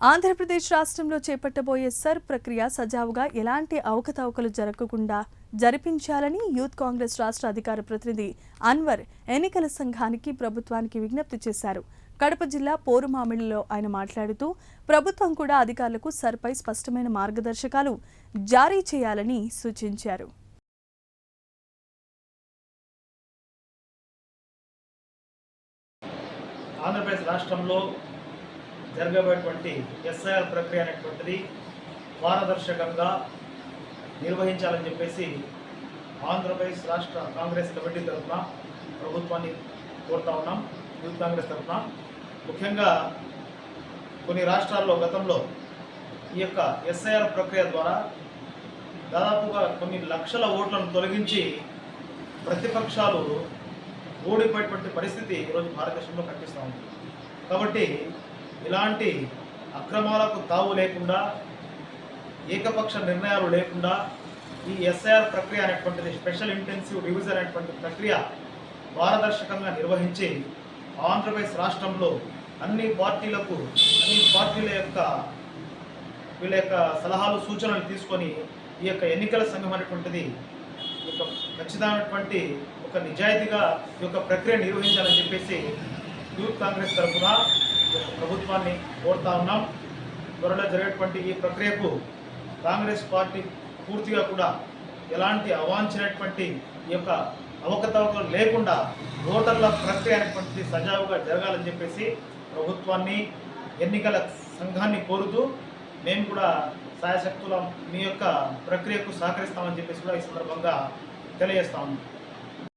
ఆంధ్రప్రదేశ్ రాష్ట్రంలో చేపట్టబోయే సర్ ప్రక్రియ సజావుగా ఎలాంటి అవకతవకలు జరగకుండా జరిపించాలని యూత్ కాంగ్రెస్ రాష్ట్ర అధికార ప్రతినిధి అన్వర్ ఎన్నికల సంఘానికి ప్రభుత్వానికి విజ్ఞప్తి చేశారు. కడప జిల్లా పోరుమామిడిలో ఆయన మాట్లాడుతూ ప్రభుత్వం కూడా అధికారులకు సర్పై స్పష్టమైన మార్గదర్శకాలు జారీ చేయాలని సూచించారు. ఆంధ్రప్రదేశ్ రాష్ట్రంలో జరగబోయేటువంటి ఎస్ఐఆర్ ప్రక్రియ అనేటువంటిది పారదర్శకంగా నిర్వహించాలని చెప్పేసి ఆంధ్రప్రదేశ్ రాష్ట్ర కాంగ్రెస్ కమిటీ తరఫున ప్రభుత్వాన్ని కోరుతా ఉన్నాం. యూత్ కాంగ్రెస్ తరఫున ముఖ్యంగా కొన్ని రాష్ట్రాల్లో గతంలో ఈ యొక్క ఎస్ఐఆర్ ప్రక్రియ ద్వారా దాదాపుగా కొన్ని లక్షల ఓట్లను తొలగించి ప్రతిపక్షాలు ఓడిపోయేటువంటి పరిస్థితి ఈరోజు భారతదేశంలో కనిపిస్తూ ఉంది. కాబట్టి ఇలాంటి అక్రమాలకు తావు లేకుండా, ఏకపక్ష నిర్ణయాలు లేకుండా ఈ ఎస్ఐఆర్ ప్రక్రియ అనేటువంటిది స్పెషల్ ఇంటెన్సివ్ రివిజన్ అనేటువంటి ప్రక్రియ పారదర్శకంగా నిర్వహించి ఆంధ్రప్రదేశ్ రాష్ట్రంలో అన్ని పార్టీల యొక్క వీళ్ళ యొక్క సలహాలు సూచనలు తీసుకొని ఈ యొక్క ఎన్నికల సంఘం అనేటువంటిది ఒక ఖచ్చితమైనటువంటి ఒక నిజాయితీగా ఈ యొక్క ప్రక్రియ నిర్వహించాలని చెప్పేసి యూత్ కాంగ్రెస్ తరఫున ప్రభుత్వాన్ని కోరుతా ఉన్నాం. త్వరలో జరిగేటువంటి ఈ ప్రక్రియకు కాంగ్రెస్ పార్టీ పూర్తిగా కూడా ఎలాంటి అవాంఛనటువంటి ఈ యొక్క అవకతవకలు లేకుండా ఓటర్ల ప్రక్రియ అనేటువంటిది సజావుగా జరగాలని చెప్పేసి ప్రభుత్వాన్ని, ఎన్నికల సంఘాన్ని కోరుతూ మేము కూడా సాయశక్తుల మీ యొక్క ప్రక్రియకు సహకరిస్తామని చెప్పేసి కూడా ఈ సందర్భంగా తెలియజేస్తా ఉన్నాం.